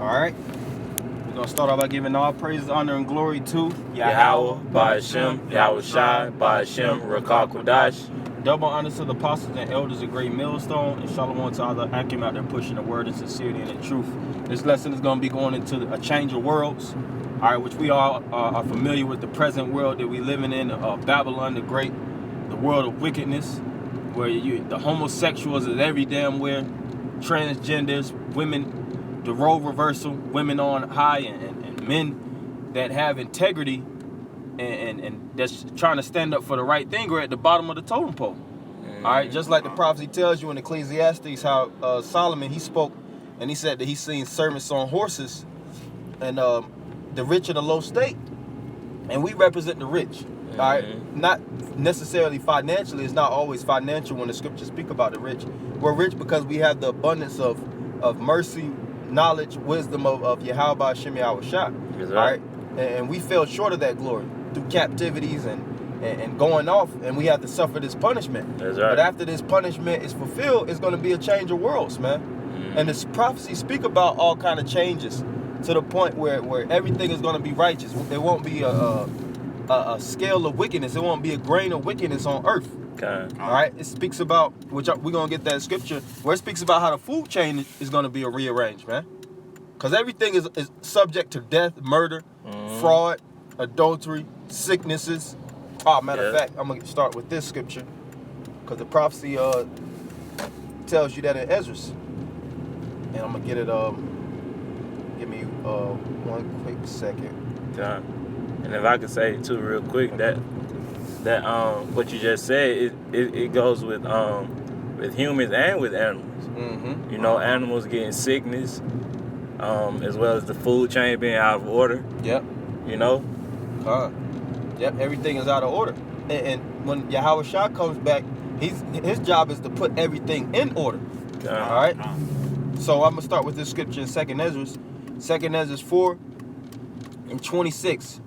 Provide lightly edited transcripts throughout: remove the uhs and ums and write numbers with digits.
All right. We're going to start off by giving all praise, honor, and glory to Yahweh, Ba'ashem, Yahweh Shai, Ba'ashem, Rakah Kodash. Double honors to the apostles and elders of Great Millstone, and shalom to all the Akim out there pushing the word and sincerity and the truth. This lesson is going to be going into a change of worlds, all right, which we all are familiar with the present world that we living in, Babylon the Great, the world of wickedness, where the homosexuals is every damn where, transgenders, women, the role reversal, women on high, and men that have integrity and that's trying to stand up for the right thing are at the bottom of the totem pole. All right, just like the prophecy tells you in Ecclesiastes, how Solomon, he spoke and he said that he's seen servants on horses and the rich in a low state, and we represent the rich. All right, not necessarily financially. It's not always financial when the scriptures speak about the rich. We're rich because we have the abundance of mercy, knowledge, wisdom of Yahweh Ba'ashem Yahweh Shai. Yes, all right, and we fell short of that glory through captivities and going off, and we have to suffer this punishment. That's right. But after this punishment is fulfilled, it's going to be a change of worlds, man. And this prophecy speak about all kind of changes to the point where everything is going to be righteous. It won't be a scale of wickedness. It won't be a grain of wickedness on earth. Okay. All right. It speaks about, which we're going to get that scripture, where it speaks about how the food chain is going to be rearranged, man. Because everything is subject to death, murder, fraud, adultery, sicknesses. Matter of fact, I'm going to start with this scripture, because the prophecy tells you that in Esdras. And I'm going to get it, give me one quick second. Okay. And if I could say too real quick, that what you just said, it goes with humans and with animals. Mm-hmm. You know, animals getting sickness, as well as the food chain being out of order. Yep. You know? Yep, everything is out of order. And when Yahweh Shai comes back, his job is to put everything in order. Okay. All right? So I'm going to start with this scripture in 2nd Esdras. 2nd Esdras 4 and 26.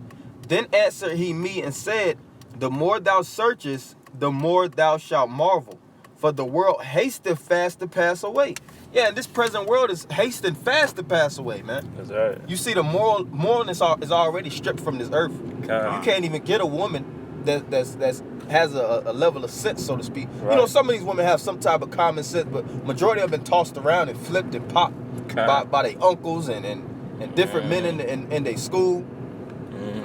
Then answered he me and said, the more thou searchest, the more thou shalt marvel. For the world hasteth fast to pass away. Yeah, and this present world is hasting fast to pass away, man. That's right. You see, the moralness is already stripped from this earth. Okay. You can't even get a woman that has a level of sense, so to speak. Right. You know, some of these women have some type of common sense, but majority have been tossed around and flipped and popped by their uncles and different men in their school.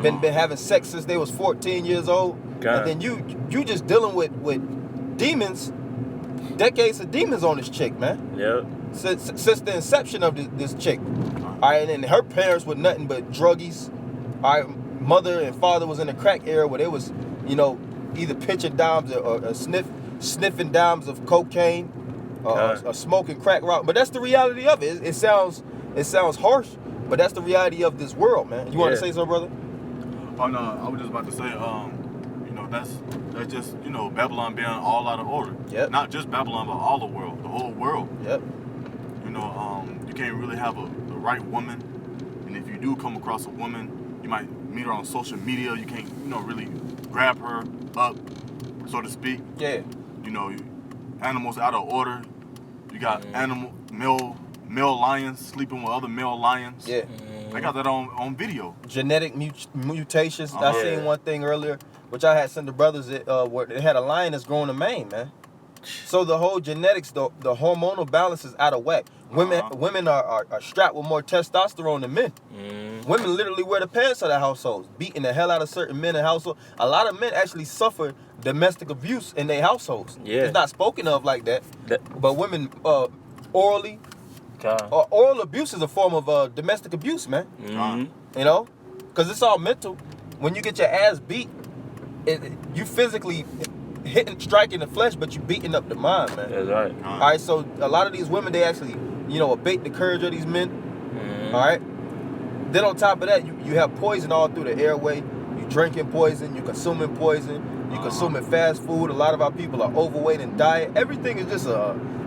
Been having sex since they was 14 years old. And then you just dealing with demons, decades of demons on this chick, man. Yep. Since the inception of this chick. All right, and her parents were nothing but druggies. All right, mother and father was in the crack era where they was, you know, either pitching dimes or sniffing dimes of cocaine, or smoking crack rock. But that's the reality of it. It sounds harsh, but that's the reality of this world, man. You want to say something, brother? Oh no, I was just about to say, you know, that's just, you know, Babylon being all out of order. Yep. Not just Babylon, but all the world, the whole world. Yep. You know, you can't really have the right woman, and if you do come across a woman, you might meet her on social media. You can't, you know, really grab her up, so to speak. Yeah. You know, animals out of order. You got male lions sleeping with other male lions. Yeah. I got that on video. Genetic mutations. I seen one thing earlier, which I had sent the brothers, where they had a lion that's growing a mane, man. So the whole genetics, the hormonal balance is out of whack. Women are strapped with more testosterone than men. Women literally wear the pants of the households, beating the hell out of certain men in the household. A lot of men actually suffer domestic abuse in their households. Yeah. It's not spoken of like that. But women orally. Oral abuse is a form of domestic abuse, man. You know, because it's all mental. When you get your ass beat, you physically striking the flesh, but you beating up the mind, man. That's right. All right, so a lot of these women, they actually, you know, abate the courage of these men. All right. Then on top of that, you have poison all through the airway. You drinking poison, you consuming poison, you consuming fast food. A lot of our people are overweight and diet. Everything is just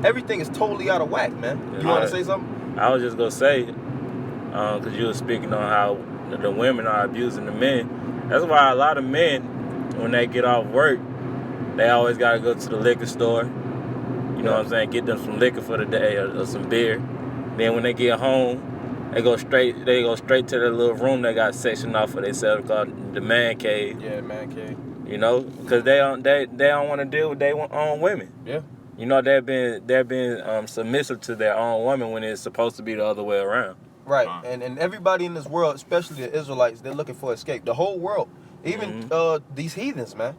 everything is totally out of whack, man. You want to say something? I was just gonna say, because you were speaking on how the women are abusing the men. That's why a lot of men, when they get off work, they always gotta go to the liquor store. You know what I'm saying? Get them some liquor for the day or some beer. Then when they get home, They go straight to their little room they got sectioned off for themselves called the man cave. Yeah, man, cave. You know, because they don't want to deal with their own women. Yeah. You know, they're being submissive to their own women when it's supposed to be the other way around. Right, and everybody in this world, especially the Israelites, they're looking for escape. The whole world, even these heathens, man.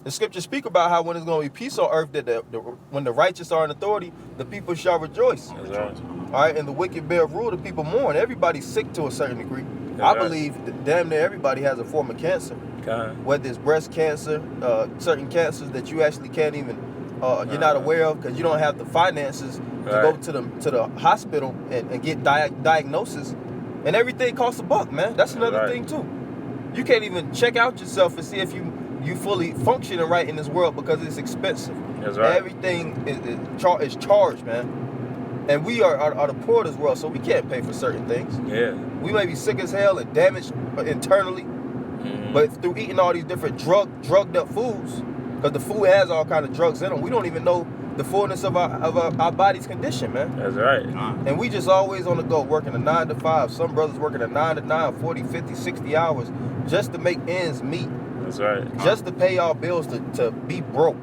The scriptures speak about how when it's going to be peace on earth, that when the righteous are in authority, the people shall rejoice. That's right. All right, and the wicked bear rule, the people mourn. Everybody's sick to a certain degree. That's I right. believe that damn near everybody has a form of cancer. Okay. Whether it's breast cancer, certain cancers that you actually can't even, you're not aware of because you don't have the finances to go Right. to the hospital and get diagnosis. And everything costs $1, man. That's another Right. thing too. You can't even check out yourself and see if you fully functioning right in this world because it's expensive. That's right. Everything is charged, man. And we are the poor of this world, so we can't pay for certain things. Yeah. We may be sick as hell and damaged internally, Mhm. but through eating all these different drugged up foods, because the food has all kind of drugs in them, we don't even know the fullness of our body's condition, man. That's right. And we just always on the go, working a 9 to 5. Some brothers working a 9 to 9, 40, 50, 60 hours just to make ends meet, That's right. just to pay our bills to be broke,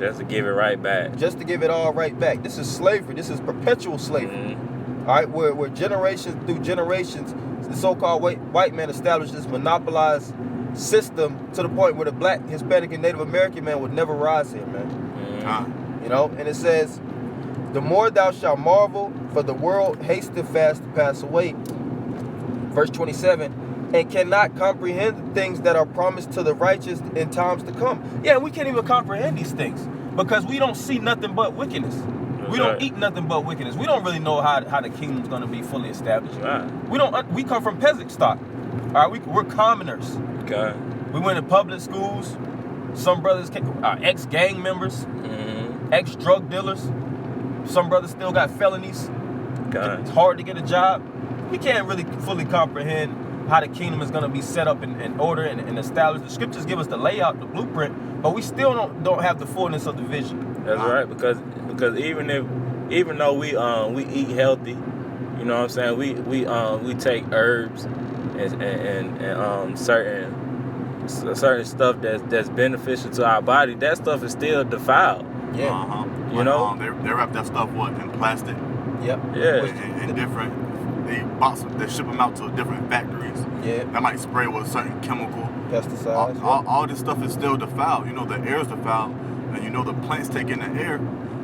Just to give it right back. just to give it all right back. This is slavery. This is perpetual slavery. Mhm. All right, where generations through generations, the so-called white man established this monopolized system to the point where the black, Hispanic, and Native American man would never rise here, man. Mhm. You know, and it says, the more thou shalt marvel, for the world hasteth fast to pass away. Verse 27, and cannot comprehend the things that are promised to the righteous in times to come. Yeah, we can't even comprehend these things because we don't see nothing but wickedness. We don't Right. eat nothing but wickedness. We don't really know how the kingdom's going to be fully established. Right. We come from peasant stock. All right, we're commoners. Okay. We went to public schools. Some brothers are ex-gang members, Mhm. ex-drug dealers. Some brothers still got felonies. Okay. It's hard to get a job. We can't really fully comprehend how the kingdom is going to be set up in order and established. The scriptures give us the layout, the blueprint, but we still don't have the fullness of the vision. That's right, because even though we eat healthy, you know what I'm saying, we take herbs and certain stuff that's beneficial to our body. That stuff is still defiled. Yeah. You know? They wrap that stuff in plastic. Yep. Yeah. In different, they ship them out to different factories. Yeah. That might spray with a certain chemical. Pesticides. All this stuff is still defiled. You know, the air is defiled, and you know the plants take in the air,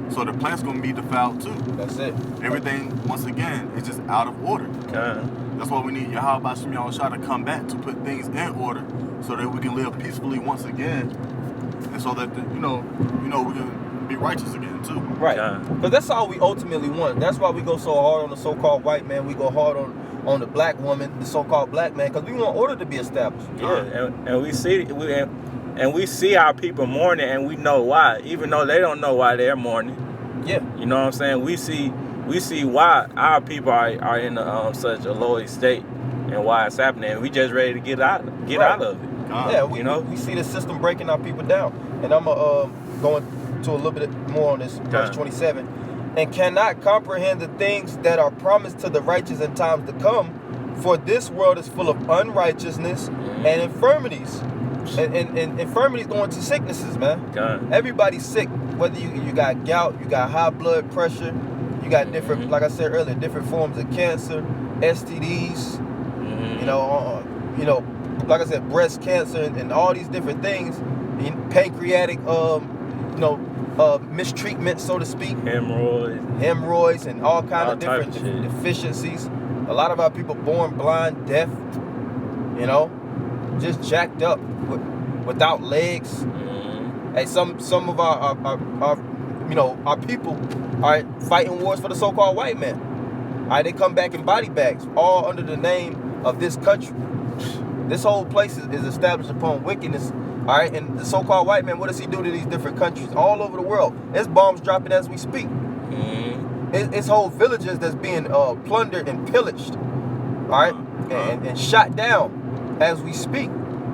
so the plants gonna be defiled too. That's it. Everything, once again, is just out of order. Okay. That's why we need Yahweh Shem Yahushua to come back to put things in order, so that we can live peacefully once again, and so that we can be righteous again too. Right. Yeah. Because that's all we ultimately want. That's why we go so hard on the so-called white man. We go hard on the black woman, the so-called black man, because we want order to be established. Yeah, and we see our people mourning, and we know why, even though they don't know why they're mourning. Yeah. You know what I'm saying? We see why our people are in such a low state and why it's happening. And we just ready to get out of it. Yeah, we see the system breaking our people down. And I'm going to a little bit more on this, verse 27. And cannot comprehend the things that are promised to the righteous in times to come, for this world is full of unrighteousness and infirmities. And infirmities going to sicknesses, man. Okay. Everybody's sick. Whether you got gout, you got high blood pressure, you got different, like I said earlier, different forms of cancer, STDs, like I said, breast cancer and all these different things, pancreatic, mistreatment, so to speak, hemorrhoids, and all kind of different deficiencies. A lot of our people born blind, deaf, just jacked up without legs. Hey, some of our people are fighting wars for the so-called white man. All right, they come back in body bags, all under the name of this country. This whole place is established upon wickedness. All right, and the so-called white man, what does he do to these different countries all over the world? There's bombs dropping as we speak. It's whole villages that's being plundered and pillaged. All right, and shot down as we speak.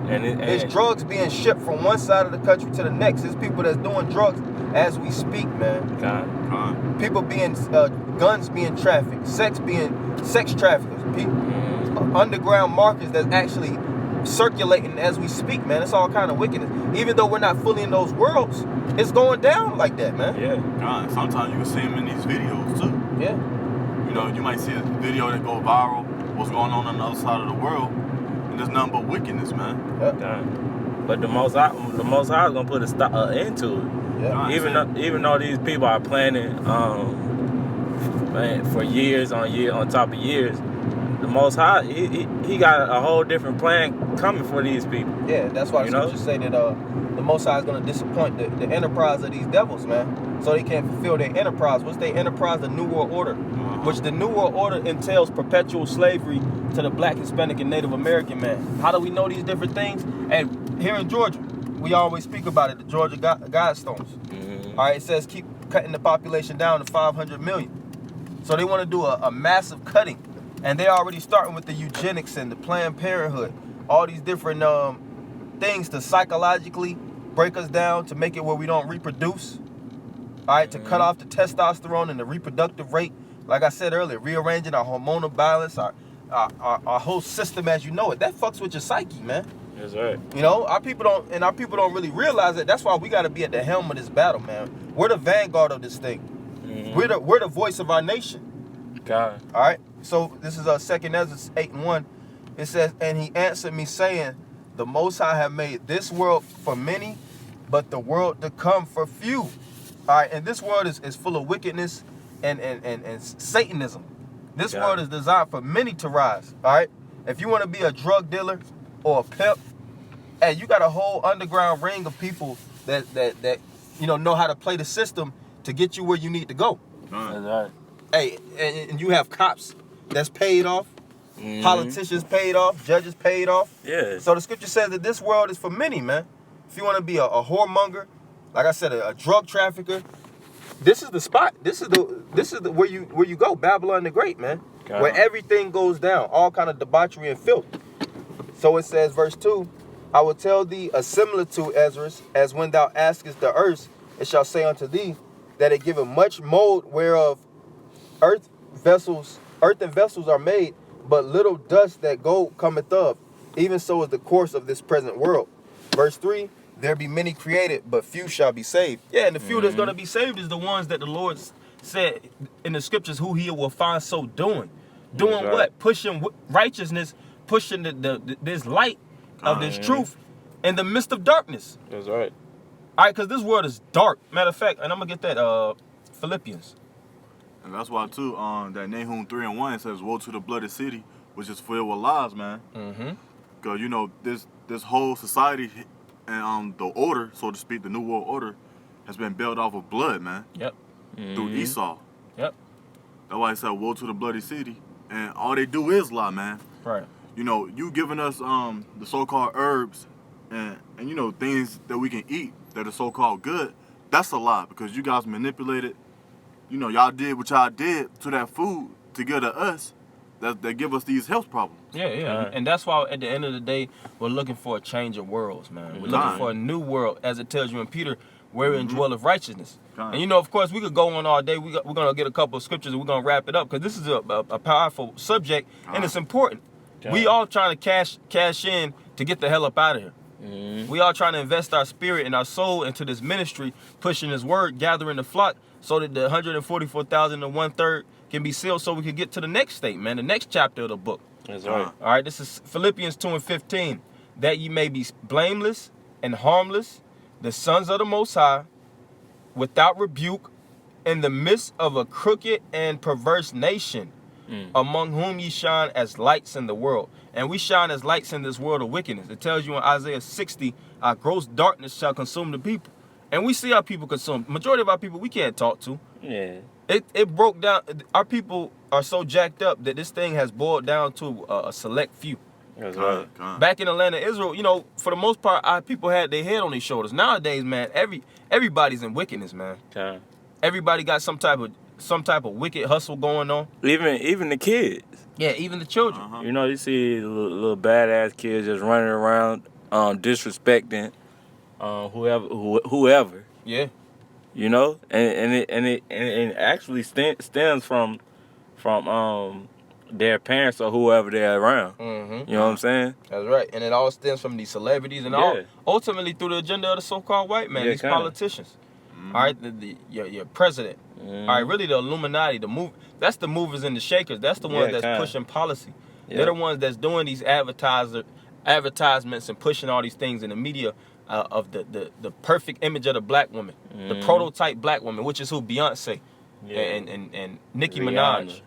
There's drugs being shipped from one side of the country to the next. There's people that's doing drugs as we speak, man. People being guns being trafficked, sex traffickers, underground markets that's actually circulating as we speak, man. It's all kind of wickedness. Even though we're not fully in those worlds, it's going down like that, man. Yeah. God, sometimes you can see them in these videos too. Yeah. You know, you might see a video that go viral, what's going on the other side of the world, and there's nothing but wickedness, man. But the Most High is gonna put a end to it. Yeah. Even though these people are planning for years on top of years, the Most High he got a whole different plan coming for these people. Yeah, that's why the scriptures say that the Most High is going to disappoint the enterprise of these devils, man, so they can't fulfill their enterprise. What's their enterprise? The New World Order, which the New World Order entails perpetual slavery to the Black, Hispanic, and Native American man. How do we know these different things? And here in Georgia, we always speak about it, the Georgia Guidestones. All right, it says keep cutting the population down to 500 million. So they want to do a massive cutting. And they're already starting with the eugenics and the Planned Parenthood. All these different things to psychologically break us down, to make it where we don't reproduce. All right, to cut off the testosterone and the reproductive rate. Like I said earlier, rearranging our hormonal balance, our whole system as you know it. That fucks with your psyche, man. That's right. You know, our people don't really realize it. That's why we got to be at the helm of this battle, man. We're the vanguard of this thing. We're the voice of our nation. God. All right. So this is 2 Ezra 8:1. It says, and he answered me saying, the Most High have made this world for many, but the world to come for few. All right. And this world is full of wickedness and Satanism. This world is designed for many to rise. All right. If you want to be a drug dealer or a pimp, hey, you got a whole underground ring of people that know how to play the system to get you where you need to go. That's right. Hey, and you have cops that's paid off, politicians paid off, judges paid off. Yeah. So the scripture says that this world is for many, man. If you want to be a whoremonger, like I said, a drug trafficker, this is the spot. This is the where you go, Babylon the Great, man. God. Where everything goes down, all kind of debauchery and filth. So it says, verse 2, I will tell thee a similitude, Ezra, as when thou askest the earth, it shall say unto thee, that it giveth much mold whereof earth and vessels are made, but little dust that gold cometh of. Even so is the course of this present world. Verse 3, there be many created, but few shall be saved. Yeah, and the few that's going to be saved is the ones that the Lord said in the scriptures who he will find so doing. Doing right. What? Pushing righteousness, pushing this light of this truth in the midst of darkness. That's right. All right, because this world is dark. Matter of fact, and I'm going to get that Philippians. And that's why, too, that Nahum 3:1 says, woe to the bloody city, which is filled with lies, man. Because, you know, this whole society and the order, so to speak, the New World Order, has been built off of blood, man. Yep. Through Esau. Yep. That's why it said, woe to the bloody city. And all they do is lie, man. Right. You know, you giving us the so-called herbs and you know, things that we can eat that are so-called good, that's a lie because you guys manipulated. You know, y'all did what y'all did to that food to give to us that give us these health problems. Yeah. And that's why at the end of the day, we're looking for a change of worlds, man. We're looking for a new world, as it tells you in Peter, wherein dwelleth righteousness. And you know, of course, we could go on all day. We're going to get a couple of scriptures and we're going to wrap it up because this is a powerful subject and it's important. We all trying to cash in to get the hell up out of here. We all trying to invest our spirit and our soul into this ministry, pushing his word, gathering the flock so that the 144,000 and 1/3 can be sealed so we can get to the next state, man, the next chapter of the book. That's right. All right, this is Philippians 2:15, that ye may be blameless and harmless, the sons of the Most High, without rebuke, in the midst of a crooked and perverse nation, among whom ye shine as lights in the world. And we shine as lights in this world of wickedness. It tells you in Isaiah 60, our gross darkness shall consume the people. And we see our people consume. Majority of our people we can't talk to. Yeah. It broke down. Our people are so jacked up that this thing has boiled down to a select few. That's right. Back in the land of Israel, you know, for the most part, our people had their head on their shoulders. Nowadays, man, everybody's in wickedness, man. Everybody got some type of wicked hustle going on. Even the kids. Yeah, even the children. You know, you see little badass kids just running around, disrespecting whoever. Yeah. You know, and it actually stems from their parents or whoever they're around. Mm-hmm. You know what I'm saying? That's right. And it all stems from these celebrities and all ultimately through the agenda of the so-called white man, these politicians. All right, your president. All right, really the Illuminati, that's the movers and the shakers. That's the ones that's pushing policy. They're the ones that's doing these advertisements and pushing all these things in the media of the perfect image of the black woman, the prototype black woman, which is who Beyonce and Nicki Minaj.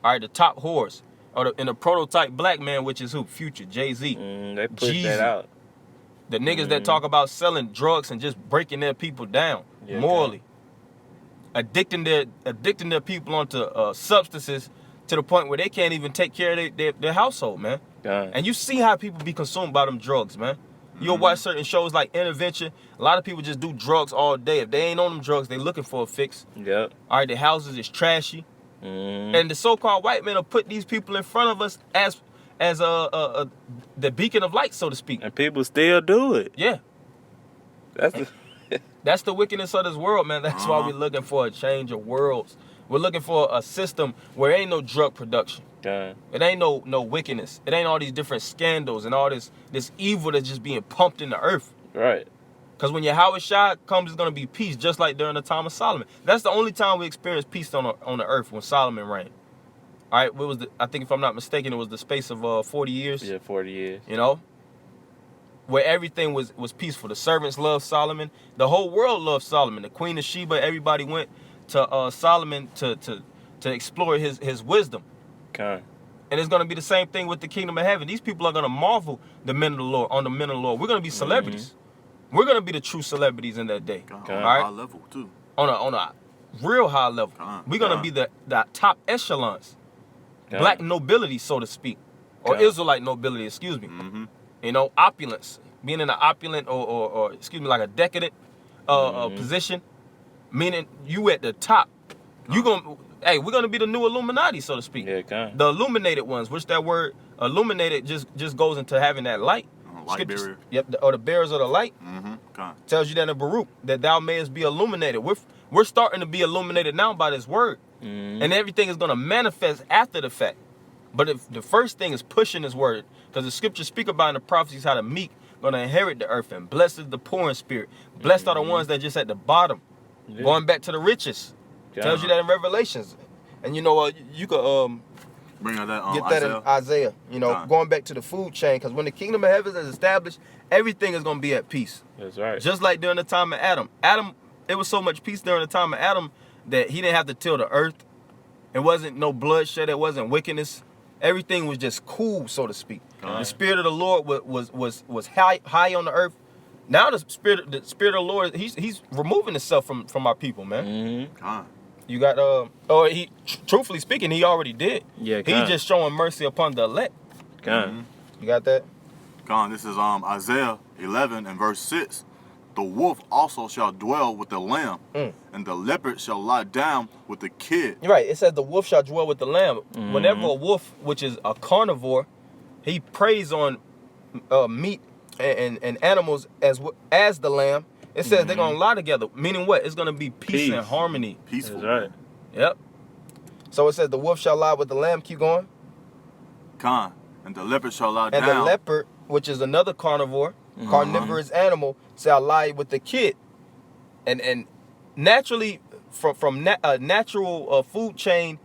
All right, the top whores, and the prototype black man, which is who? Future, Jay-Z. They push that out. The niggas that talk about selling drugs and just breaking their people down morally, addicting their people onto substances to the point where they can't even take care of their household, man. And you see how people be consumed by them drugs, man. You'll watch certain shows like Intervention. A lot of people just do drugs all day. If they ain't on them drugs, they looking for a fix. Yep. All right, their houses is trashy. And the so-called white men will put these people in front of us as the beacon of light, so to speak. And people still do it. Yeah. That's the wickedness of this world, man. That's why we're looking for a change of worlds. We're looking for a system where ain't no drug production. It ain't no wickedness. It ain't all these different scandals and all this evil that's just being pumped in the earth. Right. Because when Yahweh Shai comes, it's going to be peace, just like during the time of Solomon. That's the only time we experienced peace on the earth, when Solomon reigned. All right, I think if I'm not mistaken, it was the space of 40 years. Yeah, 40 years. You know, where everything was peaceful. The servants loved Solomon. The whole world loved Solomon. The Queen of Sheba, everybody went to Solomon to explore his wisdom. Okay. And it's going to be the same thing with the kingdom of heaven. These people are going to marvel on the men of the Lord. We're going to be celebrities. We're going to be the true celebrities in that day. On a high level, too. On a real high level. We're going to be the top echelons. Black nobility, so to speak. Or Israelite nobility, excuse me. You know, opulence. Being in an opulent or excuse me, like a decadent position. Meaning you at the top. We're going to be the new Illuminati, so to speak. The illuminated ones, which that word illuminated just goes into having that light. Light barrier. Yep, or the bearers of the light. Tells you that in Baruch, that thou mayest be illuminated. We're starting to be illuminated now by this word. And everything is going to manifest after the fact. But if the first thing is pushing this word, because the scriptures speak about in the prophecies how the meek going to inherit the earth, and blessed is the poor in spirit. Blessed are the ones that just at the bottom, going back to the riches. Tells you that in Revelations. And you know, you could bring out that get that in Isaiah. You know, going back to the food chain, because when the kingdom of heaven is established, everything is going to be at peace. That's right. Just like during the time of Adam. It was so much peace during the time of Adam that he didn't have to till the earth. It wasn't no bloodshed. It wasn't wickedness. Everything was just cool, so to speak. The spirit of the Lord was high on the earth. Now the spirit of the Lord, he's removing himself from our people, man. You got truthfully speaking, he already did. He's just showing mercy upon the elect. You got that? This is Isaiah 11 and verse 6. The wolf also shall dwell with the lamb, and the leopard shall lie down with the kid. Right. It says the wolf shall dwell with the lamb. Whenever a wolf, which is a carnivore, he preys on meat and animals as the lamb. It says they're going to lie together. Meaning what? It's going to be peace and harmony. Peaceful. That's right. Yep. So it says the wolf shall lie with the lamb. Keep going. And the leopard shall lie down. And the leopard, which is another carnivore, carnivorous animal, shall lie with the kid. And naturally, from a natural food chain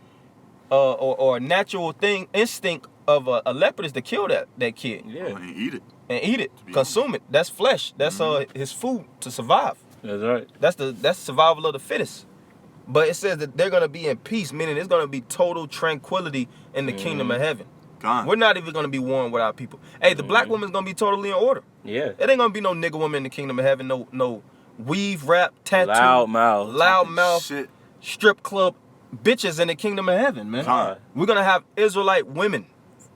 or a natural instinct of a leopard is to kill that kid. And eat it. Consume it. That's flesh. That's his food to survive. That's right. That's survival of the fittest. But it says that they're going to be in peace, meaning there's going to be total tranquility in the kingdom of heaven. We're not even going to be warring with our people. Hey, the black woman's going to be totally in order. Yeah. It ain't going to be no nigga woman in the kingdom of heaven. No weave, rap, tattoo. Loud mouth. Shit. Strip club bitches in the kingdom of heaven, man. We're going to have Israelite women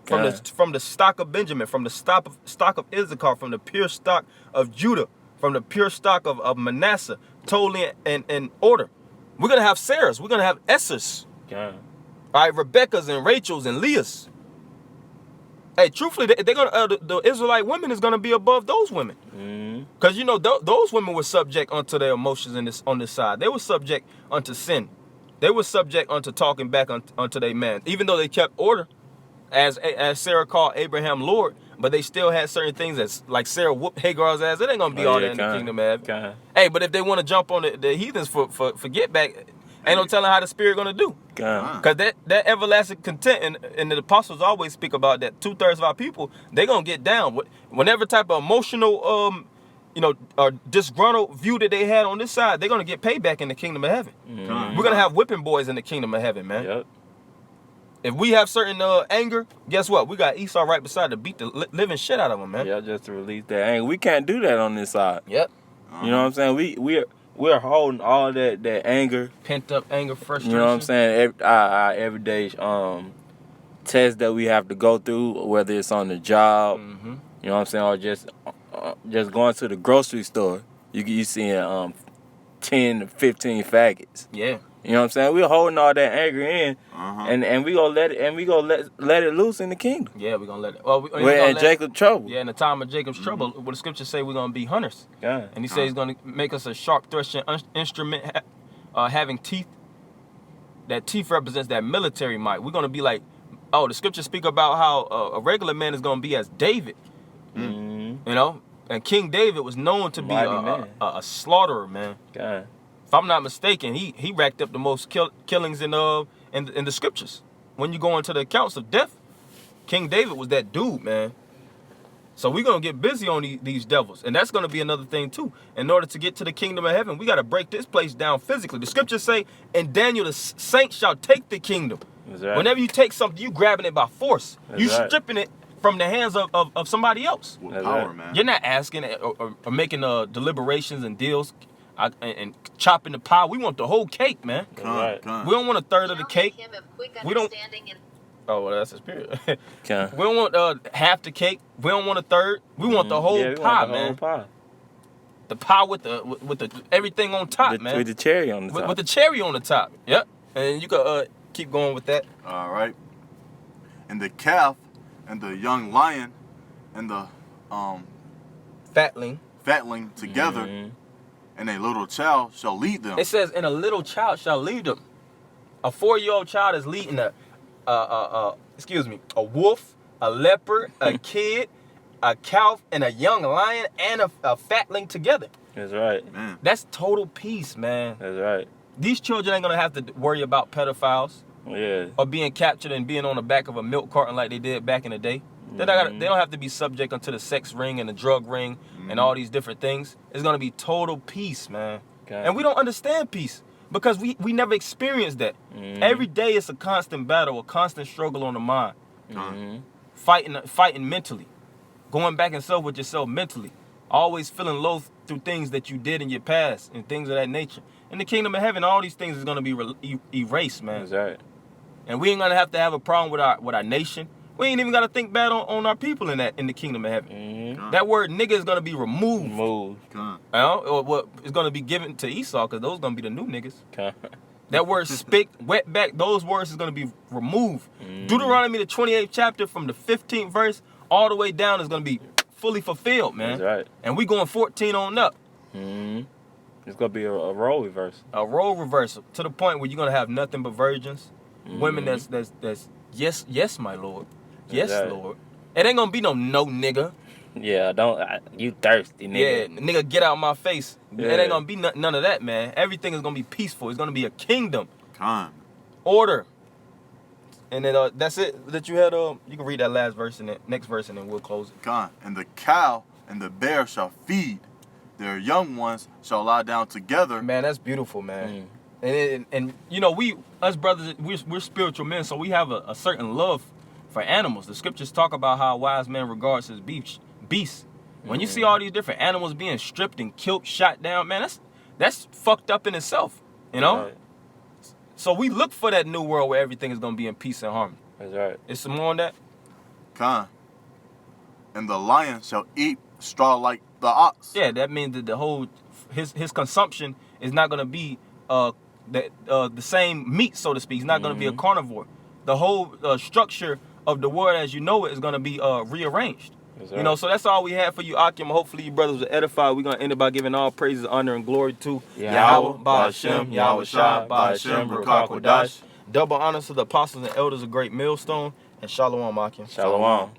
from the stock of Benjamin, from the stock of Issachar, from the pure stock of Judah, from the pure stock of Manasseh, totally in order. We're going to have Sarahs. We're going to have Essers. All right, Rebecca's and Rachel's and Leah's. Hey, truthfully, they're gonna the Israelite women is gonna be above those women, because you know those women were subject unto their emotions on this side. They were subject unto sin. They were subject unto talking back unto their man, even though they kept order, as Sarah called Abraham Lord. But they still had certain things that's like Sarah whooped Hagar's ass. It ain't gonna be all that in the kingdom of heaven. Hey, but if they want to jump on the heathens for get back, ain't no telling how the spirit gonna do. Because that everlasting content, and the apostles always speak about that 2/3 of our people, they gonna get down. Whenever type of emotional, disgruntled view that they had on this side, they're gonna get payback in the kingdom of heaven. We're gonna have whipping boys in the kingdom of heaven, man. Yep. If we have certain anger, guess what? We got Esau right beside to beat the living shit out of him, man. Yeah, just to release that anger. We can't do that on this side. Yep. You know what I'm saying? We're holding all that anger, Pent up anger, frustration. you know what I'm saying? Our everyday tests that we have to go through, whether it's on the job, you know what I'm saying, or just going to the grocery store. You seeing 10 to 15 faggots. Yeah. You know what I'm saying? We're holding all that anger in, and we gonna let it loose in the kingdom. Yeah, we're gonna let it. Well, we're in Jacob's trouble. Yeah, in the time of Jacob's trouble, what the scriptures say, we're gonna be hunters. Yeah. And he says he's gonna make us a sharp threshing instrument, having teeth. That teeth represents that military might. We're gonna be like, the scriptures speak about how a regular man is gonna be as David. You know, and King David was known to be a slaughterer, man. God. If I'm not mistaken, he racked up the most killings in the scriptures. When you go into the accounts of death, King David was that dude, man. So we're going to get busy on these devils. And that's going to be another thing, too. In order to get to the kingdom of heaven, we got to break this place down physically. The scriptures say, in Daniel, the saints shall take the kingdom. That's right. Whenever you take something, you grabbing it by force. That's You right. stripping it from the hands of somebody else. With That's power, right. man. You're not asking or making deliberations and deals and chopping the pie. We want the whole cake, man. Right. We don't want a third of the cake. We don't. And Oh, well, that's the spirit. Okay. We don't want half the cake. We don't want a third. We want the whole Yeah, we pie, want the man. whole pie. The pie with the everything on top, man. With the cherry on the top. With the cherry on the top. Yep. And you could keep going with that. All right. And the calf and the young lion and the Fatling. fatling together, and a little child shall lead them. It says, and a little child shall lead them. A 4-year-old child is leading a wolf, a leopard, a kid, a calf, and a young lion, and a fatling together. That's right. Man. That's total peace, man. That's right. These children ain't gonna have to worry about pedophiles Yeah. or being captured and being on the back of a milk carton like they did back in the day. They don't have to be subject unto the sex ring and the drug ring and all these different things. It's gonna be total peace, man. Okay. And we don't understand peace because we never experienced that. Every day it's a constant battle, a constant struggle on the mind. Fighting mentally, going back and forth with yourself mentally, always feeling low through things that you did in your past and things of that nature. In the kingdom of heaven, all these things is gonna be erased, man. That's right. And we ain't gonna have to have a problem with our nation. We ain't even gotta think bad on our people in the kingdom of heaven. That word nigga is gonna be removed. Move. Or what is gonna be given to Esau, because those gonna be the new niggas. Okay. That word spick, wetback, those words is gonna be removed. Deuteronomy the 28th chapter from the 15th verse all the way down is gonna be fully fulfilled, man. That's right. And we going 14 on up. It's gonna be a role reversal. A role reversal to the point where you're gonna have nothing but virgins, women that's yes, my lord, yes, Right. Lord. It ain't gonna be no nigga. Yeah, you thirsty, nigga. Yeah, nigga, get out my face. It Yeah. ain't gonna be none of that, man. Everything is gonna be peaceful. It's gonna be a kingdom, Con. order. And then that's it. That you had. You can read that last verse and the next verse, and then we'll close it. Con. And the cow and the bear shall feed. Their young ones shall lie down together. Man, that's beautiful, man. And you know, us brothers, we're spiritual men, so we have a certain love for animals. The scriptures talk about how a wise man regards his beasts. When you see all these different animals being stripped and killed, shot down, man, that's fucked up in itself, you know? Right. So we look for that new world where everything is gonna be in peace and harmony. That's right. Is some more on that? Con. And the lion shall eat straw like the ox. Yeah, that means that the whole his consumption is not gonna be the same meat, so to speak. He's not gonna be a carnivore. The whole structure of the world as you know it is going to be rearranged. Yes, You sir. know, so that's all we have for you, Akim. Hopefully you brothers are edified. We're going to end it by giving all praises, honor, and glory to Yahweh, Ba'Hashem, Yahweh Shah, Ba'Hashem, Ruach Ruach Kodash. Double honors to the apostles and elders of Great Millstone. And Shalom, Akim. Shalom.